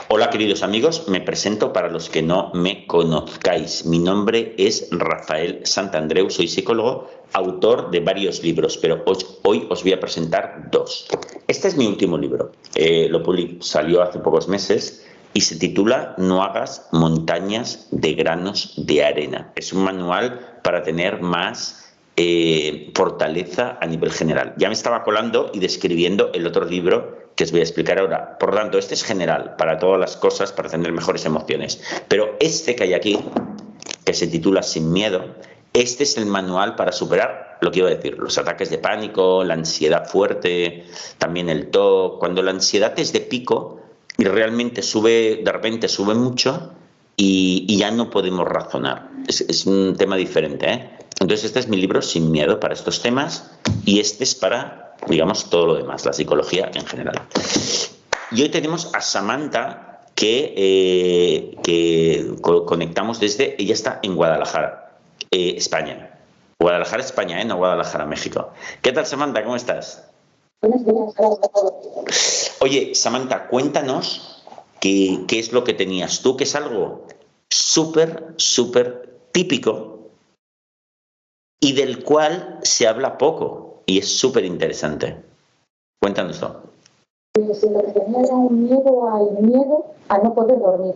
Hola queridos amigos, me presento para los que no me conozcáis. Mi nombre es Rafael Santandreu, soy psicólogo, autor de varios libros, pero hoy os voy a presentar dos. Este es mi último libro, salió hace pocos meses y se titula No hagas montañas de granos de arena. Es un manual para tener más fortaleza a nivel general. Ya me estaba colando y describiendo el otro libro que os voy a explicar ahora. Por lo tanto, este es general para todas las cosas, para tener mejores emociones. Pero este que hay aquí, que se titula Sin miedo, este es el manual para superar lo que iba a decir, los ataques de pánico, la ansiedad fuerte, también el TOC. Cuando la ansiedad es de pico y realmente sube, de repente sube mucho y ya no podemos razonar. Es un tema diferente, ¿eh? Entonces este es mi libro Sin miedo para estos temas y este es para, digamos, todo lo demás, la psicología en general. Y hoy tenemos a Samantha que conectamos desde, ella está en Guadalajara, España. Guadalajara, España, no Guadalajara, México. ¿Qué tal, Samantha? ¿Cómo estás? Buenos días. Oye, Samantha, cuéntanos qué es lo que tenías tú, que es algo súper típico y del cual se habla poco y es súper interesante. Cuéntanoslo. Pues lo que tenía era un miedo a no poder dormir.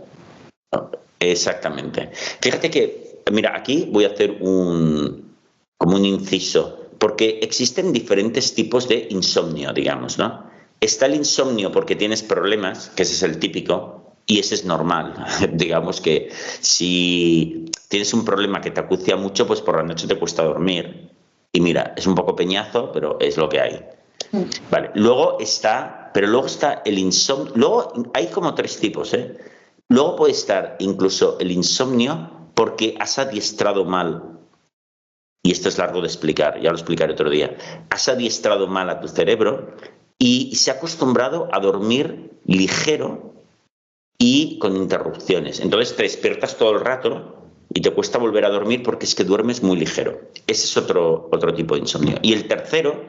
Exactamente. Fíjate que, mira, aquí voy a hacer como un inciso, porque existen diferentes tipos de insomnio, digamos, ¿no? Está el insomnio porque tienes problemas, que ese es el típico, y ese es normal. Digamos que si tienes un problema que te acucia mucho, pues por la noche te cuesta dormir. Y mira, es un poco peñazo, pero es lo que hay. Vale, luego está el insomnio. Luego hay como tres tipos, ¿eh? Luego puede estar incluso el insomnio porque has adiestrado mal. Y esto es largo de explicar, ya lo explicaré otro día. Has adiestrado mal a tu cerebro y se ha acostumbrado a dormir ligero y con interrupciones. Entonces te despiertas todo el rato y te cuesta volver a dormir porque es que duermes muy ligero. Ese es otro tipo de insomnio. Y el tercero,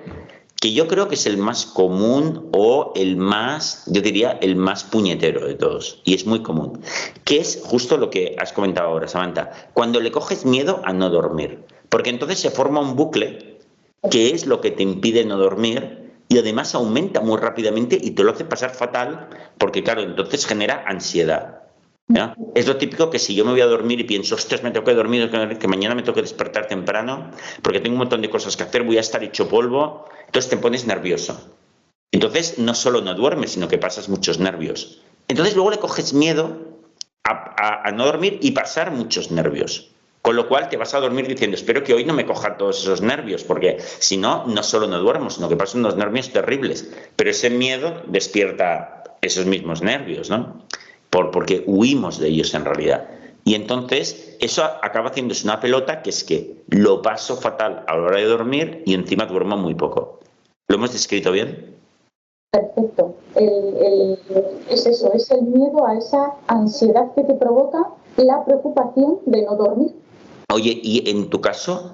que yo creo que es el más común o el más, yo diría, el más puñetero de todos, y es muy común, que es justo lo que has comentado ahora, Samantha, cuando le coges miedo a no dormir, porque entonces se forma un bucle que es lo que te impide no dormir y además aumenta muy rápidamente y te lo hace pasar fatal porque, claro, entonces genera ansiedad. ¿Ya? Es lo típico que si yo me voy a dormir y pienso, ostras, me tengo que dormir, que mañana me tengo que despertar temprano porque tengo un montón de cosas que hacer, voy a estar hecho polvo, entonces te pones nervioso. Entonces no solo no duermes, sino que pasas muchos nervios. Entonces luego le coges miedo a no dormir y pasar muchos nervios. Con lo cual te vas a dormir diciendo, espero que hoy no me coja todos esos nervios, porque si no, no solo no duermo, sino que paso unos nervios terribles. Pero ese miedo despierta esos mismos nervios, ¿no? Porque huimos de ellos en realidad. Y entonces eso acaba haciéndose una pelota que es que lo paso fatal a la hora de dormir y encima duermo muy poco. ¿Lo hemos descrito bien? Perfecto. Es eso, es el miedo a esa ansiedad que te provoca la preocupación de no dormir. Oye, y en tu caso,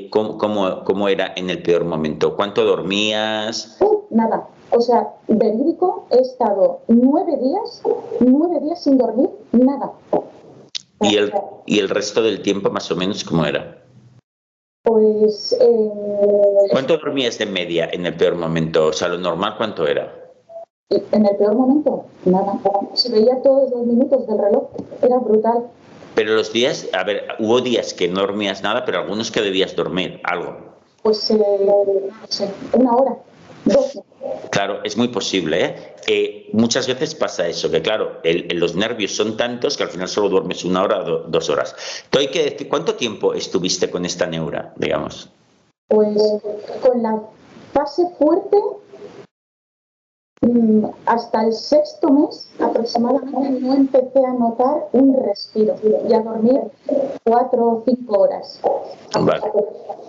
¿cómo era en el peor momento? ¿Cuánto dormías? Nada. O sea, verídico, he estado 9 días sin dormir, nada. ¿Y el resto del tiempo más o menos cómo era? Pues... ¿Cuánto dormías de media en el peor momento? O sea, lo normal, ¿cuánto era? En el peor momento, nada. Se veía todos los minutos del reloj, era brutal. Pero los días, a ver, hubo días que no dormías nada, pero algunos que debías dormir, algo. Pues, no sé, 1 hora, 2. Claro, es muy posible, ¿eh? Muchas veces pasa eso, que claro, los nervios son tantos que al final solo duermes 1 hora o 2 horas. Entonces, hay que decir, ¿cuánto tiempo estuviste con esta neura, digamos? Pues con la fase fuerte, hasta el 6º mes aproximadamente no empecé a notar un respiro y a dormir 4 o 5 horas. Vale.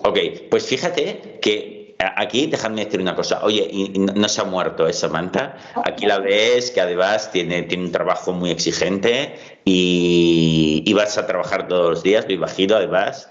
Ok, pues fíjate que aquí, dejadme decir una cosa. Oye, y no se ha muerto esa Samantha. Aquí la ves que además tiene un trabajo muy exigente y vas a trabajar todos los días, me imagino, además.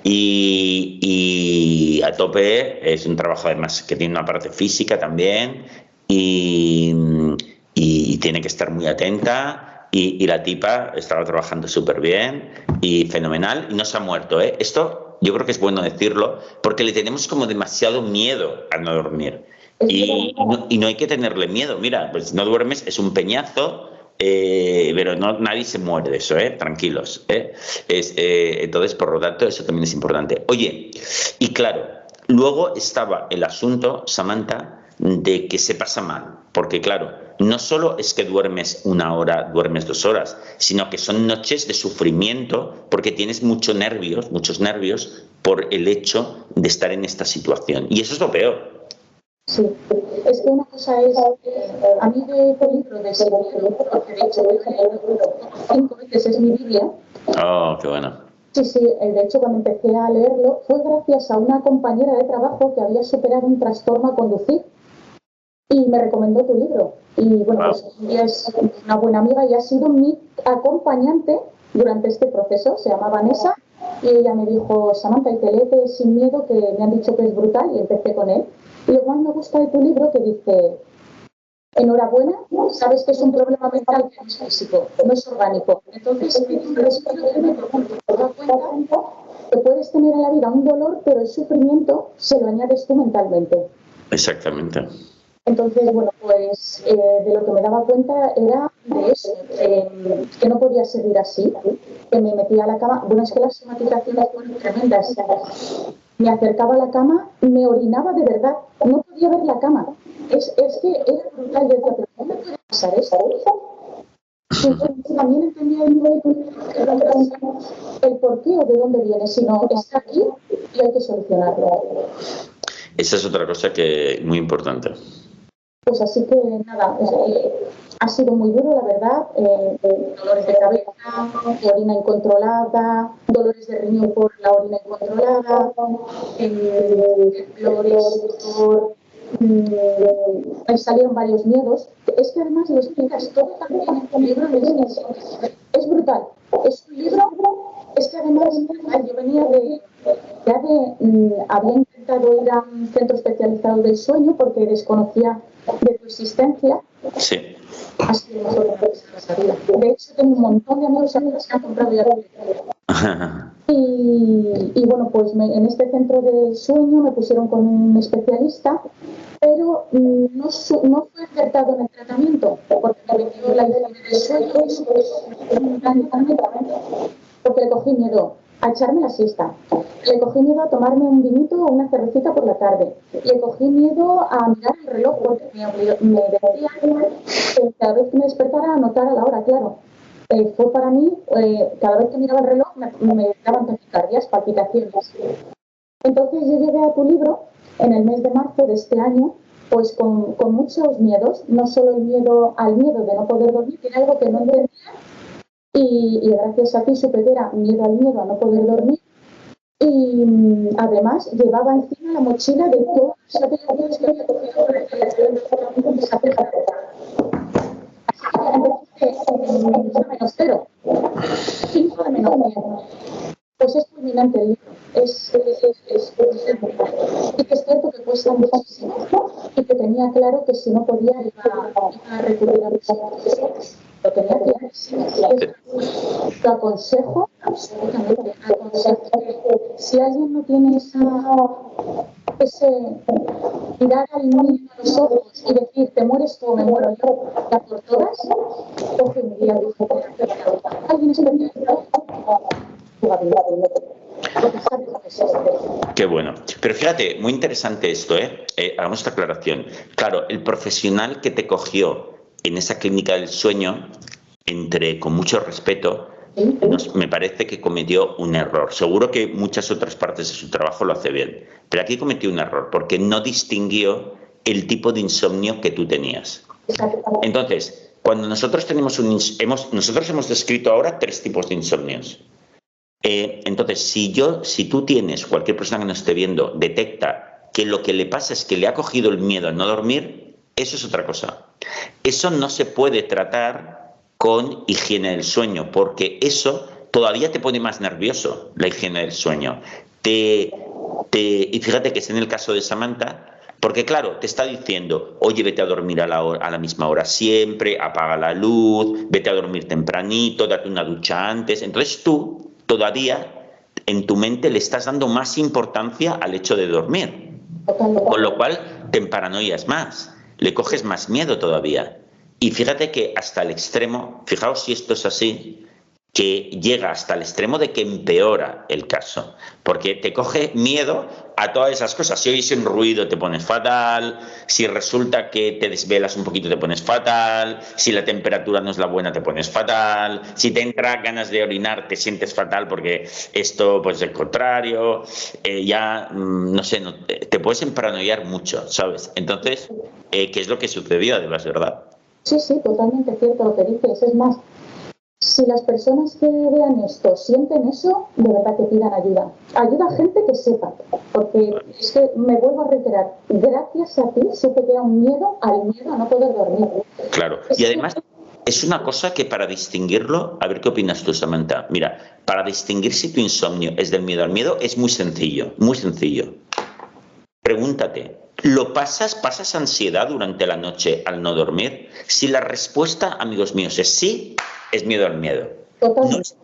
Y a tope, es un trabajo además que tiene una parte física también y y tiene que estar muy atenta. Y la tipa estaba trabajando súper bien y fenomenal y no se ha muerto, ¿eh? Esto yo creo que es bueno decirlo porque le tenemos como demasiado miedo a no dormir. Y no hay que tenerle miedo. Mira, pues no duermes, es un peñazo, pero no, nadie se muere de eso, tranquilos. Entonces, por lo tanto, eso también es importante. Oye, y claro, luego estaba el asunto, Samantha, de que se pasa mal, porque claro, no solo es que duermes 1 hora, duermes 2 horas, sino que son noches de sufrimiento porque tienes muchos nervios por el hecho de estar en esta situación. Y eso es lo peor. Sí, es que una cosa es, a mí de este libro de ese libro, porque de hecho lo he leído 5 veces, es mi Biblia. Oh, qué bueno. Sí, de hecho cuando empecé a leerlo fue gracias a una compañera de trabajo que había superado un trastorno a conducir y me recomendó tu libro. Y bueno, pues ella es una buena amiga y ha sido mi acompañante durante este proceso, se llama Vanessa, y ella me dijo, Samantha, y te léete Sin miedo, que me han dicho que es brutal, y empecé con él. Y lo cual me gusta de tu libro que dice, enhorabuena, sabes que es un problema mental que no es físico, no es orgánico. Entonces, me dice, respiro de mí porque te das cuenta que puedes tener en la vida un dolor, pero el sufrimiento se lo añades tú mentalmente. Exactamente. Entonces, bueno, pues de lo que me daba cuenta era de eso, que no podía seguir así, que me metía a la cama. Bueno, es que las somatizaciones fueron tremendas. Me acercaba a la cama, me orinaba de verdad, no podía ver la cama. Es que era brutal. Yo decía, ¿pero cómo puede pasar eso? Y entonces también entendía el por qué o de dónde viene, sino está aquí y hay que solucionarlo. Esa es otra cosa que muy importante. Pues así que nada, ha sido muy duro, la verdad. Dolores de cabeza, orina incontrolada, dolores de riñón por la orina incontrolada, temblores, dolor. Me salieron varios miedos. Es que además lo explicas todo también en tu libro. Es brutal. Es un libro. Es que además yo venía había intentado ir a un centro especializado del sueño porque desconocía de tu existencia. Sí. Ha sido mejor que sabía. De hecho, tengo un montón de amigos que han comprado ya tu libro. Y bueno, pues en este centro de sueño me pusieron con un especialista, pero no fue acertado en el tratamiento, porque me metió la higiene del sueño, porque le cogí miedo a echarme la siesta, le cogí miedo a tomarme un vinito o una cervecita por la tarde, le cogí miedo a mirar el reloj, porque me decía que cada vez que me despertara anotara la hora, claro. Fue para mí, cada vez que miraba el reloj me daban taquicardias, palpitaciones. Entonces yo llegué a tu libro en el mes de marzo de este año, pues con muchos miedos, no solo el miedo al miedo de no poder dormir, que era algo que no entendía, y gracias a ti supe que era miedo al miedo a no poder dormir, y además llevaba encima la mochila de todos los aparatos que había cogido para que esa ceja. Menos 0, 5 de menos 10. Pues es fulminante el libro. Es y que es cierto que cuesta muchísimo y que tenía claro que si no podía iba a recurrir a los psicólogos. Lo tenía clarísimo. Lo aconsejo, absolutamente. Aconsejo que si alguien no tiene ese mirar al niño a los ojos y decir, te mueres tú o me muero yo, ya por todas, coge un día de alguien especializado. Qué bueno. Pero fíjate, muy interesante esto, hagamos esta aclaración. Claro, el profesional que te cogió en esa clínica del sueño, con mucho respeto, me parece que cometió un error. Seguro que muchas otras partes de su trabajo lo hace bien, pero aquí cometió un error porque no distinguió el tipo de insomnio que tú tenías. Entonces, cuando nosotros nosotros hemos descrito ahora 3 tipos de insomnios. Entonces, si tú tienes, cualquier persona que nos esté viendo, detecta que lo que le pasa es que le ha cogido el miedo a no dormir, eso es otra cosa. Eso no se puede tratar con higiene del sueño, porque eso todavía te pone más nervioso, la higiene del sueño. Y fíjate que es en el caso de Samantha, Porque claro, te está diciendo, oye, vete a dormir a la misma hora siempre, apaga la luz, vete a dormir tempranito, date una ducha antes. Entonces tú todavía en tu mente le estás dando más importancia al hecho de dormir. Con lo cual te paranoias más, le coges más miedo todavía. Y fíjate que hasta el extremo, fijaos si esto es así, que llega hasta el extremo de que empeora el caso, porque te coge miedo a todas esas cosas. Si oyes un ruido te pones fatal, si resulta que te desvelas un poquito te pones fatal, si la temperatura no es la buena te pones fatal, si te entra ganas de orinar te sientes fatal porque esto pues es el contrario, no sé, te puedes emparanoiar mucho, ¿sabes? Entonces, ¿qué es lo que sucedió además, verdad? Sí, totalmente cierto lo que dices. Es más, si las personas que vean esto sienten eso, de verdad que pidan ayuda. Ayuda a gente que sepa, porque es que me vuelvo a reiterar, gracias a ti supe que era un miedo al miedo a no poder dormir. Claro, y además es una cosa que para distinguirlo, a ver qué opinas tú, Samantha. Mira, para distinguir si tu insomnio es del miedo al miedo es muy sencillo, muy sencillo. Pregúntate, ¿pasas ansiedad durante la noche al no dormir? Si la respuesta, amigos míos, es sí, es miedo al miedo.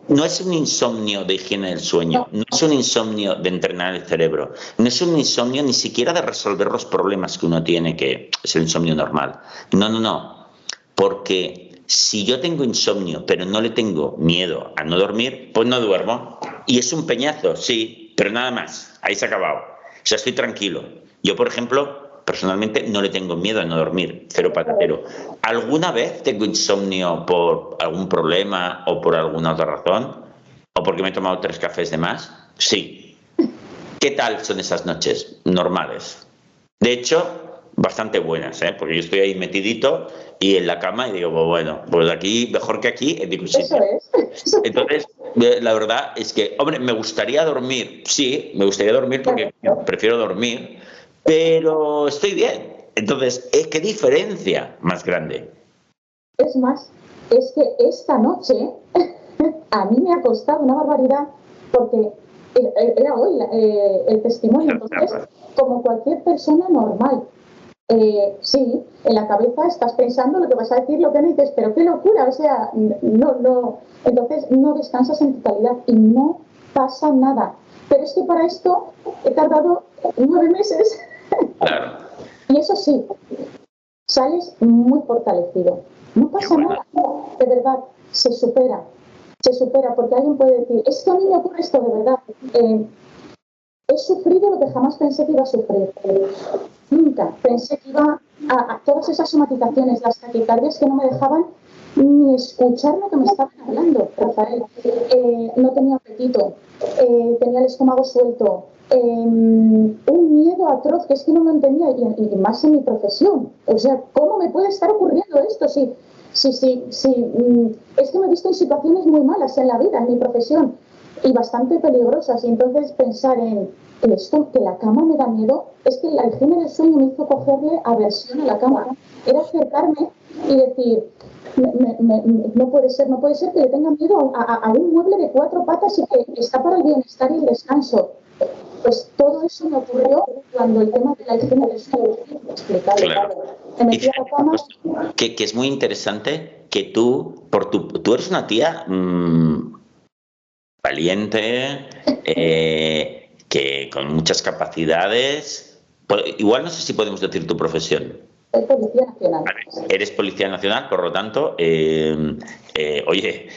No es un insomnio de higiene del sueño, no es un insomnio de entrenar el cerebro, no es un insomnio ni siquiera de resolver los problemas que uno tiene, que es el insomnio normal. No, porque si yo tengo insomnio pero no le tengo miedo a no dormir, pues no duermo. Y es un peñazo, sí, pero nada más, ahí se ha acabado. O sea, estoy tranquilo. Yo, por ejemplo, personalmente no le tengo miedo a no dormir, cero patatero. ¿Alguna vez tengo insomnio por algún problema o por alguna otra razón? ¿O porque me he tomado 3 cafés de más? Sí. ¿Qué tal son esas noches? Normales. De hecho, bastante buenas, ¿eh? Porque yo estoy ahí metidito y en la cama y digo, pues bueno, pues aquí, mejor que aquí, en ningún sitio. Entonces, la verdad es que, hombre, me gustaría dormir, sí, me gustaría dormir porque prefiero dormir, pero estoy bien. Entonces, ¿qué diferencia más grande? Es más, es que esta noche a mí me ha costado una barbaridad porque era hoy el testimonio. Entonces, como cualquier persona normal, sí, en la cabeza estás pensando lo que vas a decir, lo que no dices, pero qué locura, o sea, no. Entonces no descansas en totalidad y no pasa nada. Pero es que para esto he tardado 9 meses. Claro. Y eso sí, sales muy fortalecido. No pasa nada, de verdad, se supera, porque alguien puede decir, es que a mí me ocurre esto de verdad. He sufrido lo que jamás pensé que iba a sufrir. Nunca pensé que iba a todas esas somatizaciones, las taquicardias que no me dejaban ni escuchar lo que me estaban hablando, Rafael. No tenía apetito, tenía el estómago suelto, un miedo atroz que es que no lo entendía, y más en mi profesión. O sea, ¿cómo me puede estar ocurriendo esto? Sí, es que me he visto en situaciones muy malas en la vida, en mi profesión, y bastante peligrosas. Y entonces pensar en esto, que la cama me da miedo, es que la higiene del sueño me hizo cogerle aversión a la cama. Era acercarme y decir, no puede ser que le tenga miedo a un mueble de 4 patas y que está para el bienestar y el descanso. Pues todo eso me ocurrió cuando el tema de la higiene del sueño fue explicado. Claro. Me metí a la cama. Que es muy interesante que tú eres una tía valiente, que con muchas capacidades. Igual no sé si podemos decir tu profesión. Soy Policía Nacional. Eres Policía Nacional, por lo tanto, oye,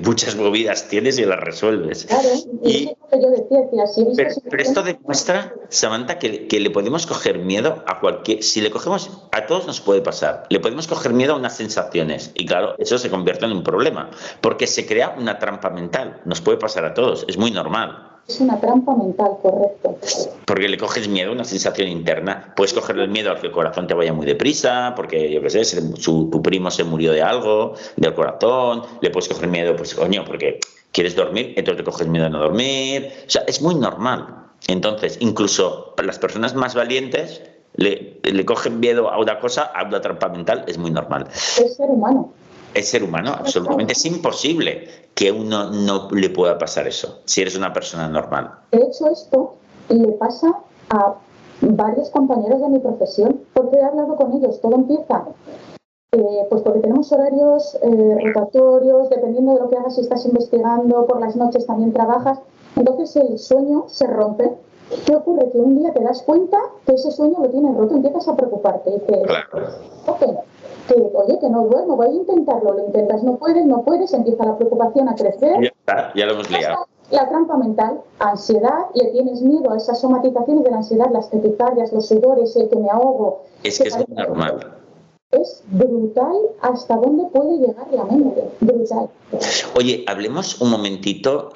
muchas movidas tienes y las resuelves. Claro, y eso es lo que yo decía, que así pero esto demuestra, Samantha, que le podemos coger miedo a cualquier... Si le cogemos, a todos nos puede pasar, le podemos coger miedo a unas sensaciones y claro, eso se convierte en un problema, porque se crea una trampa mental, nos puede pasar a todos, es muy normal. Es una trampa mental, correcto. Porque le coges miedo a una sensación interna. Puedes cogerle el miedo a que el corazón te vaya muy deprisa, porque, yo qué sé, tu primo se murió de algo, del corazón. Le puedes coger miedo, pues, coño, porque quieres dormir, entonces le coges miedo a no dormir. O sea, es muy normal. Entonces, incluso para las personas más valientes, le cogen miedo a una cosa, a una trampa mental, es muy normal. Es ser humano. Es ser humano, absolutamente. Es imposible que uno no le pueda pasar eso, si eres una persona normal. De hecho, esto le pasa a varios compañeros de mi profesión, porque he hablado con ellos. Todo empieza pues porque tenemos horarios rotatorios, dependiendo de lo que hagas, si estás investigando, por las noches también trabajas, entonces el sueño se rompe. ¿Qué ocurre? Que un día te das cuenta que ese sueño lo tienes roto, empiezas a preocuparte y dices, oye, que no duermo, voy a intentarlo, lo intentas, no puedes, empieza la preocupación a crecer. Ya está, ya lo hemos liado. La trampa mental, ansiedad, le tienes miedo a esas somatizaciones de la ansiedad, las taquicardias, los sudores, el que me ahogo. Es que es muy normal. Es brutal hasta dónde puede llegar la mente, brutal. Oye, hablemos un momentito,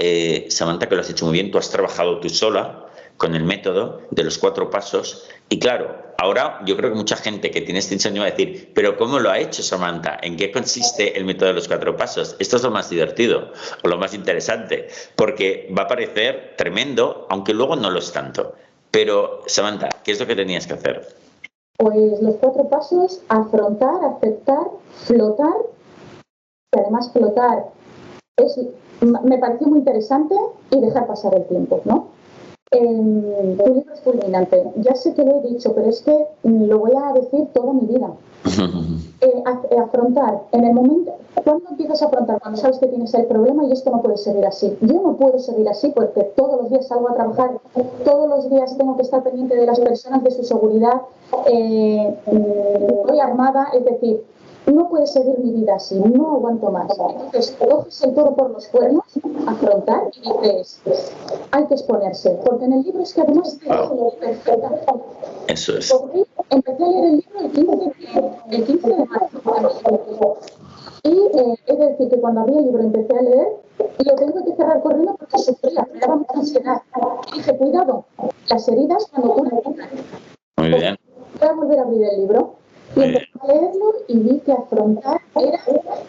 Samantha, que lo has hecho muy bien, tú has trabajado tú sola con el método de los 4 pasos y claro, ahora yo creo que mucha gente que tiene este insomnio va a decir, pero ¿cómo lo ha hecho Samantha? ¿En qué consiste el método de los 4 pasos? Esto es lo más divertido o lo más interesante, porque va a parecer tremendo, aunque luego no lo es tanto. Pero Samantha, ¿qué es lo que tenías que hacer? Pues los 4 pasos: afrontar, aceptar, flotar, y además flotar me pareció muy interesante, y dejar pasar el tiempo, ¿no? Tu libro es fulminante, ya sé que lo he dicho, pero es que lo voy a decir toda mi vida. Afrontar, en el momento, ¿cuándo empiezas a afrontar? Cuando sabes que tienes el problema y esto no puede seguir así. Yo no puedo seguir así porque todos los días salgo a trabajar, todos los días tengo que estar pendiente de las personas, de su seguridad, estoy armada, es decir, no puede seguir mi vida así, no aguanto más. Entonces, coges el toro por los cuernos, afrontar, y dices, hay que exponerse, porque en el libro es que además te lo perfectamente. Eso es. Empecé a leer el libro el 15 de marzo. Y he de decir que cuando abrí el libro empecé a leer y lo tengo que cerrar corriendo porque sufría, me daba mucha ansiedad. Y dije, cuidado, las heridas cuando tú necesitas. Muy bien. Voy a volver a abrir el libro y empecé a leerlo y vi que afrontar era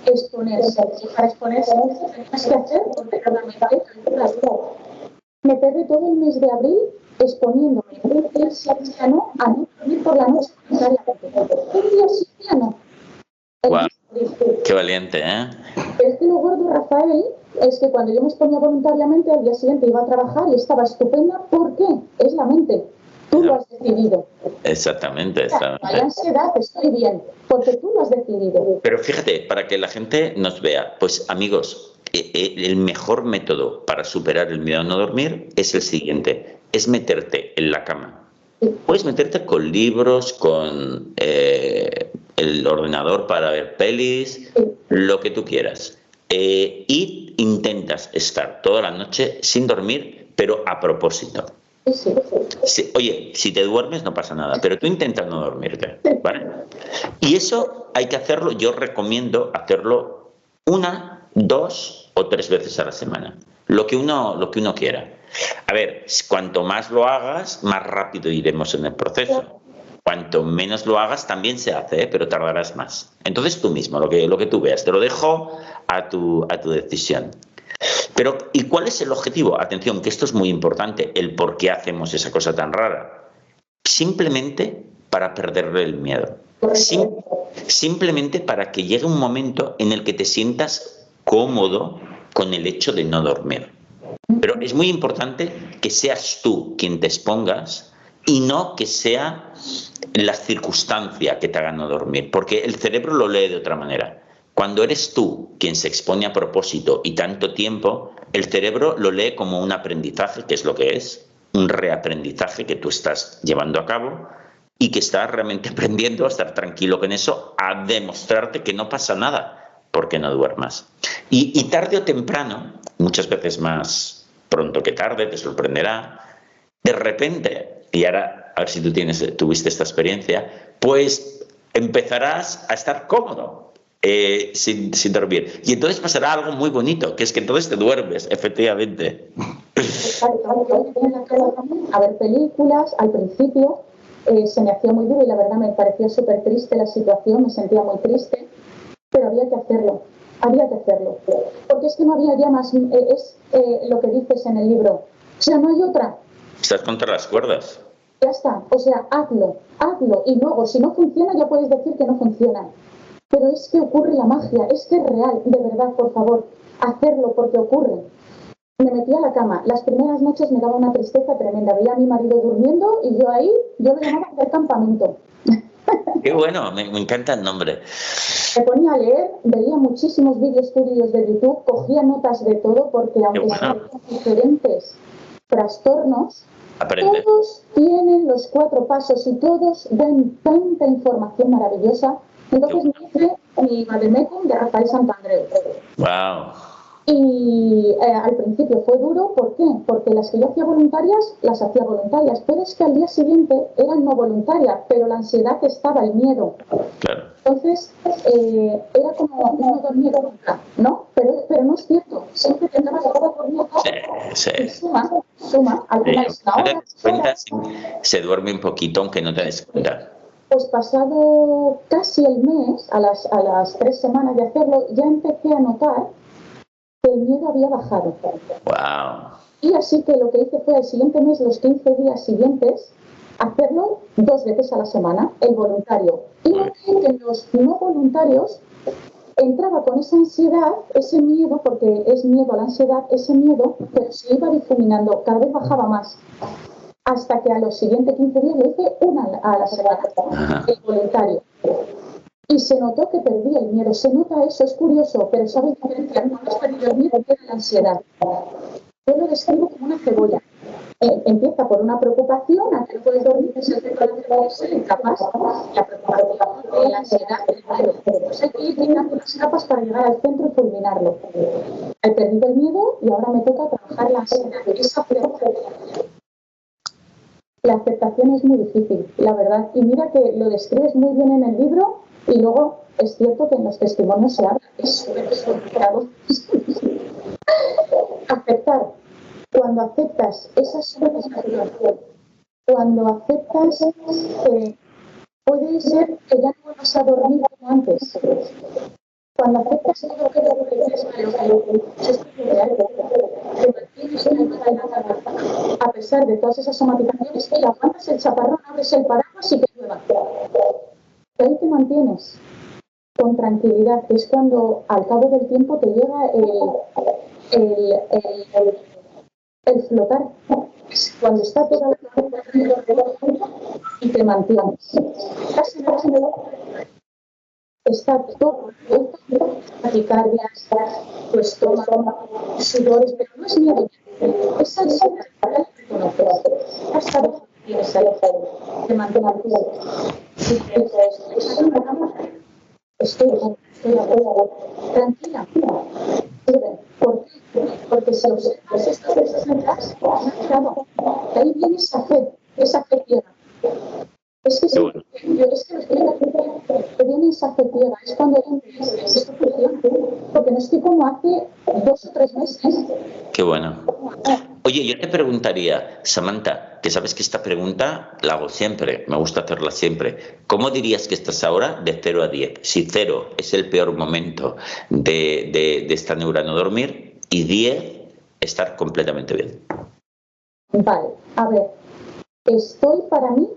exponerse. Y para exponerse no tenías que hacer porque normalmente me perdí todo el mes de abril exponiéndome un día sí, día no, a no dormir por la noche. Un día sí, día no. Wow. Qué valiente, ¿eh? Pero es que lo gordo, Rafael, es que cuando yo me exponía voluntariamente, al día siguiente iba a trabajar y estaba estupenda. ¿Por qué? Es la mente. Tú lo has decidido. Exactamente. Hay ansiedad, estoy bien, porque tú lo has decidido. Pero fíjate, para que la gente nos vea, pues amigos, el mejor método para superar el miedo a no dormir es el siguiente, es meterte en la cama. Puedes meterte con libros, con el ordenador para ver pelis, lo que tú quieras. Y intentas estar toda la noche sin dormir, pero a propósito. Sí, oye, si te duermes no pasa nada, pero tú intentas no dormirte, ¿vale? Y eso hay que hacerlo, yo recomiendo hacerlo 1, 2 o 3 veces a la semana, lo que uno quiera. A ver, cuanto más lo hagas, más rápido iremos en el proceso. Cuanto menos lo hagas, también se hace, pero tardarás más. Entonces tú mismo, lo que tú veas, te lo dejo a tu decisión. Pero, ¿y cuál es el objetivo? Atención, que esto es muy importante, el por qué hacemos esa cosa tan rara. Simplemente para perderle el miedo. Simplemente para que llegue un momento en el que te sientas cómodo con el hecho de no dormir. Pero es muy importante que seas tú quien te expongas y no que sea la circunstancia que te haga no dormir, porque el cerebro lo lee de otra manera. Cuando eres tú quien se expone a propósito y tanto tiempo, el cerebro lo lee como un aprendizaje, que es lo que es, un reaprendizaje que tú estás llevando a cabo y que estás realmente aprendiendo a estar tranquilo con eso, a demostrarte que no pasa nada porque no duermas. Y tarde o temprano, muchas veces más pronto que tarde, te sorprenderá, de repente, y ahora a ver si tú tuviste esta experiencia, pues empezarás a estar cómodo. Sin dormir. Y entonces pasará algo muy bonito, que es que entonces te duermes, efectivamente. A ver películas, al principio se me hacía muy duro y la verdad me parecía súper triste la situación, me sentía muy triste, pero había que hacerlo, porque es que no había ya más, es lo que dices en el libro, o sea, no hay otra. Estás contra las cuerdas. Ya está, o sea, hazlo, y luego si no funciona ya puedes decir que no funciona. Pero es que ocurre la magia, es que es real, de verdad, por favor, hacerlo porque ocurre. Me metí a la cama. Las primeras noches me daba una tristeza tremenda. Veía a mi marido durmiendo y yo ahí, yo lo llamaba del campamento. Qué bueno, me encanta el nombre. Me ponía a leer, veía muchísimos vídeos de YouTube, cogía notas de todo porque Qué aunque bueno. sean diferentes trastornos, Aprende. todos tienen los 4 pasos y todos dan tanta información maravillosa. Entonces me hice mi Vademecum de Rafael Santandreu. Wow. Y al principio fue duro, ¿por qué? Porque las que yo hacía voluntarias, las hacía voluntarias, pero es que al día siguiente eran no voluntarias, pero la ansiedad estaba, el miedo. Claro. Entonces, era como no dormir nunca, ¿no? Pero no es cierto, siempre te acabas dormido y suma, al final es una hora, cuenta, se duerme un poquito aunque no te des cuenta. Pues pasado casi el mes, a las 3 semanas de hacerlo, ya empecé a notar que el miedo había bajado. Wow. Y así que lo que hice fue el siguiente mes, los 15 días siguientes, hacerlo 2 veces a la semana, el voluntario. Y noté que en los no voluntarios entraba con esa ansiedad, ese miedo, porque es miedo a la ansiedad, ese miedo, pero se iba difuminando, cada vez bajaba más. Hasta que a los siguientes 15 días lo hice una a la semana, el voluntario. Y se notó que perdí el miedo. Se nota eso, es curioso, pero sabes diferenciar cuando has perdido el miedo de la ansiedad. Yo lo describo como una cebolla. Empieza por una preocupación, a que no puedes dormir, es el centro de la cebolla, ser incapaz, la preocupación, la ansiedad, el miedo. Pues hay que ir quitando las capas para llegar al centro y fulminarlo. He perdido el miedo y ahora me toca trabajar la ansiedad. La aceptación es muy difícil, la verdad. Y mira que lo describes muy bien en el libro y luego es cierto que en los testimonios se habla. Es súper complicado. Aceptar. Cuando aceptas esa situación, cuando aceptas que puede ser que ya no vuelvas a dormir como antes. Cuando aceptas todo lo que te dices, te mantienes a pesar de todas esas somatizaciones y aguantas el chaparrón, abres el paraguas y que llueva. Y ahí te mantienes con tranquilidad, que es cuando al cabo del tiempo te llega el flotar. Cuando está toda la cabeza alrededor del ojo y te mantienes. Estás en el está todo taquicardias, tu estómago, sudores, pero no es miedo. Es ansiedad, ya lo reconoces. Ya sabes que tienes ahí, te mantienes. Estoy tranquila. ¿Por qué? Porque si observas estas veces atrás, claro, de ahí viene esa fe ciega. Es que sí, es que que viene esa fe ciega, es cuando esto funciona, porque no estoy como hace 2 o 3 meses. Qué bueno. Oye, yo te preguntaría, Samantha, que sabes que esta pregunta la hago siempre, me gusta hacerla siempre. ¿Cómo dirías que estás ahora de 0 a 10? Si 0 es el peor momento de esta neura no dormir y 10 estar completamente bien. Vale, a ver, estoy para mí,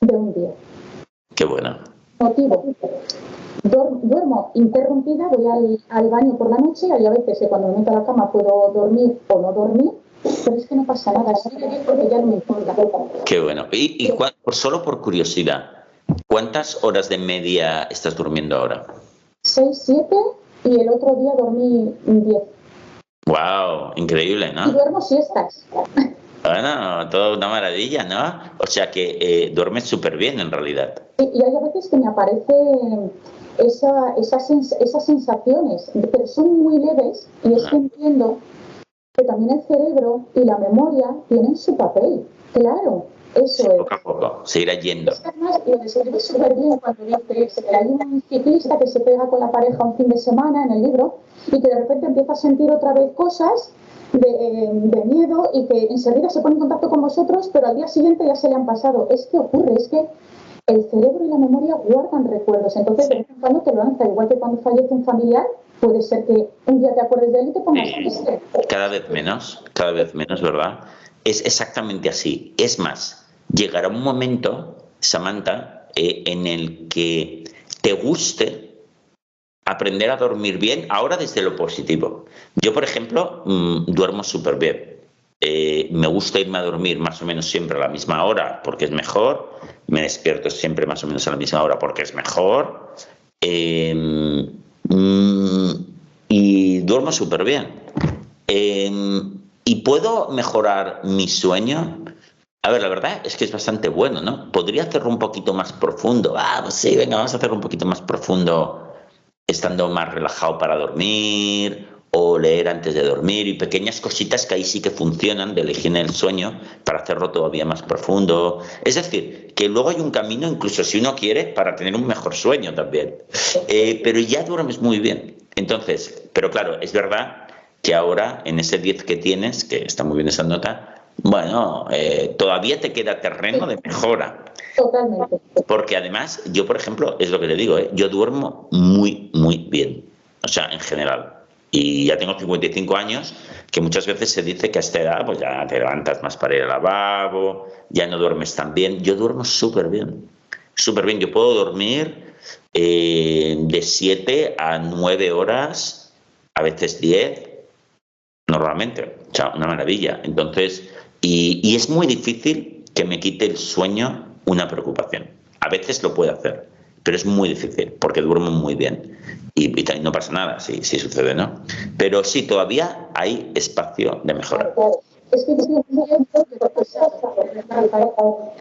de un 10. Qué bueno. Motivo. Duermo interrumpida, voy al baño por la noche, hay a veces que cuando me meto a la cama puedo dormir o no dormir, pero es que no pasa nada, estoy bien porque ya no me importa. Qué bueno. Y solo por curiosidad, ¿cuántas horas de media estás durmiendo ahora? 6, 7 y el otro día dormí 10. ¡Wow! Increíble, ¿no? Y duermo siestas. Bueno, toda una maravilla, ¿no? O sea que duermes súper bien en realidad. Y hay a veces que me aparecen esas sensaciones, pero son muy leves y es que entiendo que también el cerebro y la memoria tienen su papel. Claro, eso sí, es. Poco a poco, se irá yendo. Es que además lo describe súper bien cuando dice que hay un ciclista que se pega con la pareja un fin de semana en el libro y que de repente empieza a sentir otra vez cosas de miedo y que enseguida se pone en contacto con vosotros, pero al día siguiente ya se le han pasado. Es que ocurre, es que el cerebro y la memoria guardan recuerdos, entonces de vez en cuando te lo lanza, igual que cuando fallece un familiar, puede ser que un día te acuerdes de él y te pongas triste. Cada vez menos, ¿verdad? Es exactamente así. Es más, llegará un momento, Samantha, en el que te guste aprender a dormir bien, ahora desde lo positivo. Yo, por ejemplo, duermo súper bien. Me gusta irme a dormir más o menos siempre a la misma hora porque es mejor. Me despierto siempre más o menos a la misma hora porque es mejor. Y duermo súper bien. ¿Y puedo mejorar mi sueño? A ver, la verdad es que es bastante bueno, ¿no? Podría hacerlo un poquito más profundo. Pues sí, venga, vamos a hacerlo un poquito más profundo, estando más relajado para dormir, o leer antes de dormir, y pequeñas cositas que ahí sí que funcionan de la higiene del sueño para hacerlo todavía más profundo. Es decir, que luego hay un camino, incluso si uno quiere, para tener un mejor sueño también. Pero ya duermes muy bien. Entonces, pero claro, es verdad que ahora en ese 10 que tienes, que está muy bien esa nota, bueno, todavía te queda terreno de mejora. Totalmente. Porque además, yo por ejemplo, es lo que te digo, yo duermo muy, muy bien. O sea, en general. Y ya tengo 55 años, que muchas veces se dice que a esta edad pues ya te levantas más para ir al lavabo, ya no duermes tan bien. Yo duermo súper bien. Súper bien. Yo puedo dormir de 7 a 9 horas, a veces 10, normalmente. O sea, una maravilla. Entonces, y es muy difícil que me quite el sueño una preocupación. A veces lo puede hacer, pero es muy difícil porque duermo muy bien. Y no pasa nada si sucede, ¿no? Pero sí, todavía hay espacio de mejora. Es que yo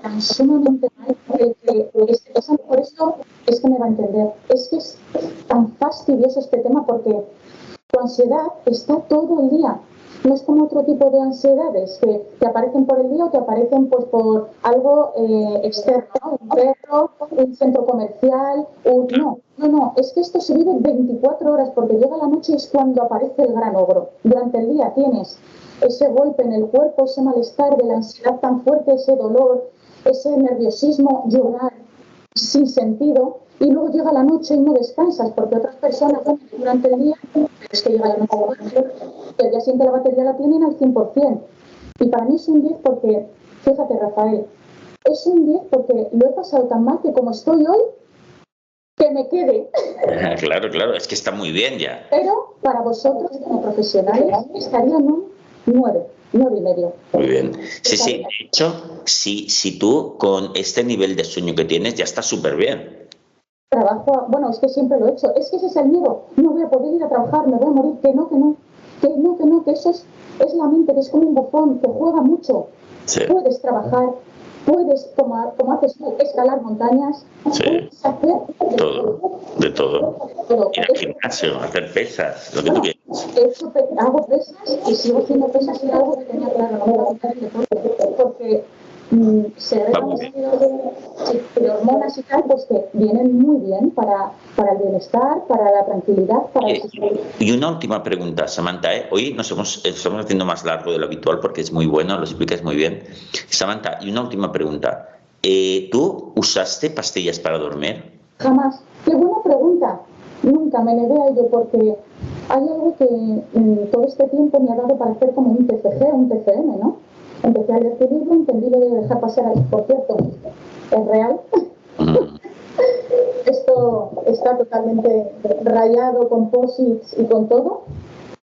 tan sumamente mal que por eso es que me va a entender. Es que es tan fastidioso este tema porque tu ansiedad está todo el día. No es como otro tipo de ansiedades que te aparecen por el día o te aparecen pues por algo externo, ¿no? Un perro, un centro comercial, no, es que esto se vive 24 horas porque llega la noche y es cuando aparece el gran ogro. Durante el día tienes ese golpe en el cuerpo, ese malestar de la ansiedad tan fuerte, ese dolor, ese nerviosismo, llorar sin sentido, y luego llega la noche y no descansas porque otras personas durante el día, es que llega la noche y el día siguiente la batería la tienen al 100%. Y para mí es un 10 porque, fíjate Rafael, es un 10 porque lo he pasado tan mal que como estoy hoy, que me quede. Claro, es que está muy bien ya. Pero para vosotros como profesionales estarían un 9 y medio. Muy bien. Sí, de hecho, si tú con este nivel de sueño que tienes ya está súper bien. Trabajo, bueno, es que siempre lo he hecho, es que ese es el miedo, no voy a poder ir a trabajar, me voy a morir, que que eso es la mente, que es como un bufón, que juega mucho. Sí. Puedes trabajar, puedes tomar, como haces tú, escalar montañas, sí. Puedes hacer de todo. Ir al gimnasio, hacer pesas, lo que tú quieras. Hago pesas y sigo haciendo pesas y algo que tenía claro, porque se ve de hormonas y tal, pues que vienen muy bien para el bienestar, para la tranquilidad, para Y una última pregunta, Samantha, hoy estamos haciendo más largo de lo habitual porque es muy bueno, lo explicas muy bien. Samantha, y una última pregunta. ¿Tú usaste pastillas para dormir? Jamás. Qué buena pregunta. Nunca me negué a ello porque hay algo que todo este tiempo me ha dado para hacer como un TCG, un TCM, ¿no? Empecé a leer este libro, entendí lo de dejar pasar a... Por cierto, es real. Esto está totalmente rayado con posits y con todo.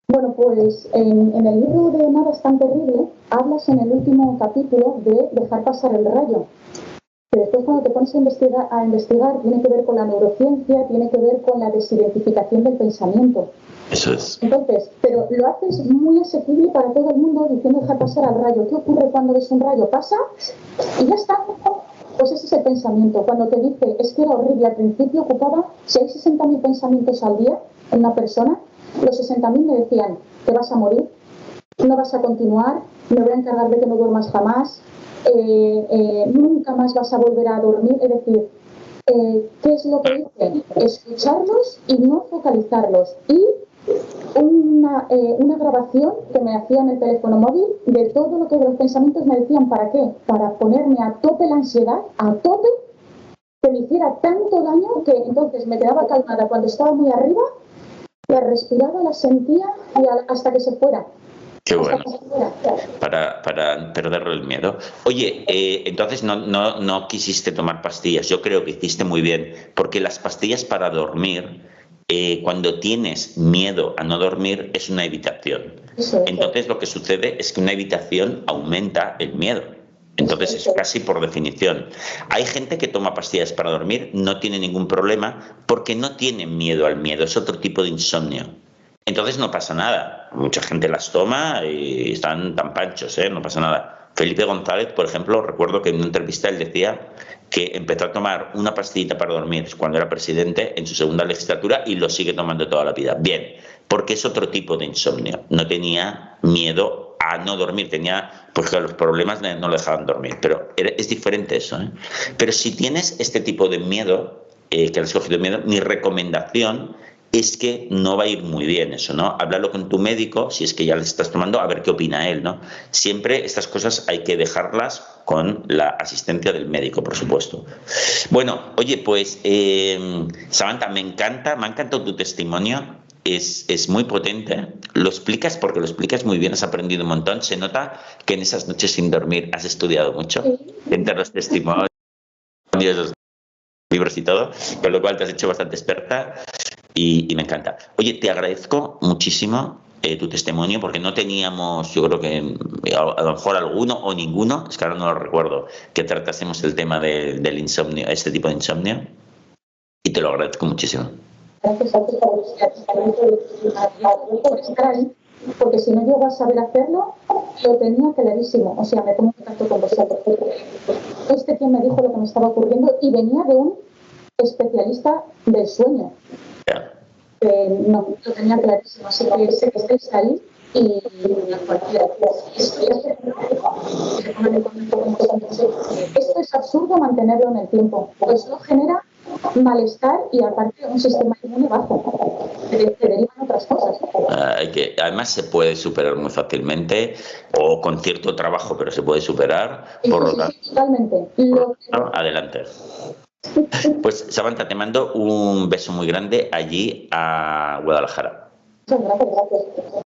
Bueno, pues en el libro de Nada es tan terrible hablas en el último capítulo de dejar pasar el rayo. Que después cuando te pones a investigar tiene que ver con la neurociencia, tiene que ver con la desidentificación del pensamiento. Eso es. Entonces, pero lo haces muy asequible para todo el mundo diciendo dejar pasar al rayo. ¿Qué ocurre cuando ves un rayo? Pasa y ya está. Pues ese es el pensamiento. Cuando te dice, es que era horrible, al principio ocupaba, si hay 60.000 pensamientos al día en una persona, los 60.000 me decían, te vas a morir, no vas a continuar, me voy a encargar de que no duermas jamás, nunca más vas a volver a dormir. Es decir, ¿qué es lo que hice? Escucharlos y no focalizarlos. Y una grabación que me hacía en el teléfono móvil de todo lo que los pensamientos me decían. ¿Para qué? Para ponerme a tope la ansiedad, a tope, que me hiciera tanto daño que entonces me quedaba calmada cuando estaba muy arriba, la respiraba, la sentía y hasta que se fuera. Qué bueno, para perderle el miedo. Oye, entonces no quisiste tomar pastillas. Yo creo que hiciste muy bien, porque las pastillas para dormir cuando tienes miedo a no dormir es una evitación. Entonces lo que sucede es que una evitación aumenta el miedo. Entonces es casi por definición. Hay gente que toma pastillas para dormir, no tiene ningún problema porque no tienen miedo al miedo, es otro tipo de insomnio. Entonces no pasa nada. Mucha gente las toma y están tan panchos, no pasa nada. Felipe González, por ejemplo, recuerdo que en una entrevista él decía que empezó a tomar una pastillita para dormir cuando era presidente en su segunda legislatura y lo sigue tomando toda la vida. Bien, porque es otro tipo de insomnio. No tenía miedo a no dormir, tenía, pues que los problemas no le dejaban dormir, pero es diferente eso. Pero si tienes este tipo de miedo, que has cogido miedo, mi recomendación es que no va a ir muy bien eso, ¿no? Háblalo con tu médico, si es que ya le estás tomando, a ver qué opina él, ¿no? Siempre estas cosas hay que dejarlas con la asistencia del médico, por supuesto. Bueno, oye, pues, Samantha, me ha encantado tu testimonio. Es muy potente, lo explicas porque lo explicas muy bien, has aprendido un montón, se nota que en esas noches sin dormir has estudiado mucho, entre los testimonios, los libros y todo, con lo cual te has hecho bastante experta y me encanta. Oye, te agradezco muchísimo tu testimonio porque no teníamos, yo creo que a lo mejor alguno o ninguno, es que ahora no lo recuerdo, que tratásemos el tema del insomnio, este tipo de insomnio, y te lo agradezco muchísimo. Gracias a ti por estar ahí, porque si no llego a saber hacerlo, lo tenía clarísimo. O sea, me pongo en contacto con vosotros. Este quien me dijo lo que me estaba ocurriendo y venía de un especialista del sueño. No, lo tenía clarísimo. Así que sé que estáis ahí y cualquiera. Esto es absurdo mantenerlo en el tiempo, porque eso genera malestar y aparte un sistema inmune bajo, que derivan otras cosas. Además se puede superar muy fácilmente o con cierto trabajo, pero se puede superar. Sí, totalmente. Adelante. Pues Samantha, te mando un beso muy grande allí a Guadalajara. Muchas gracias.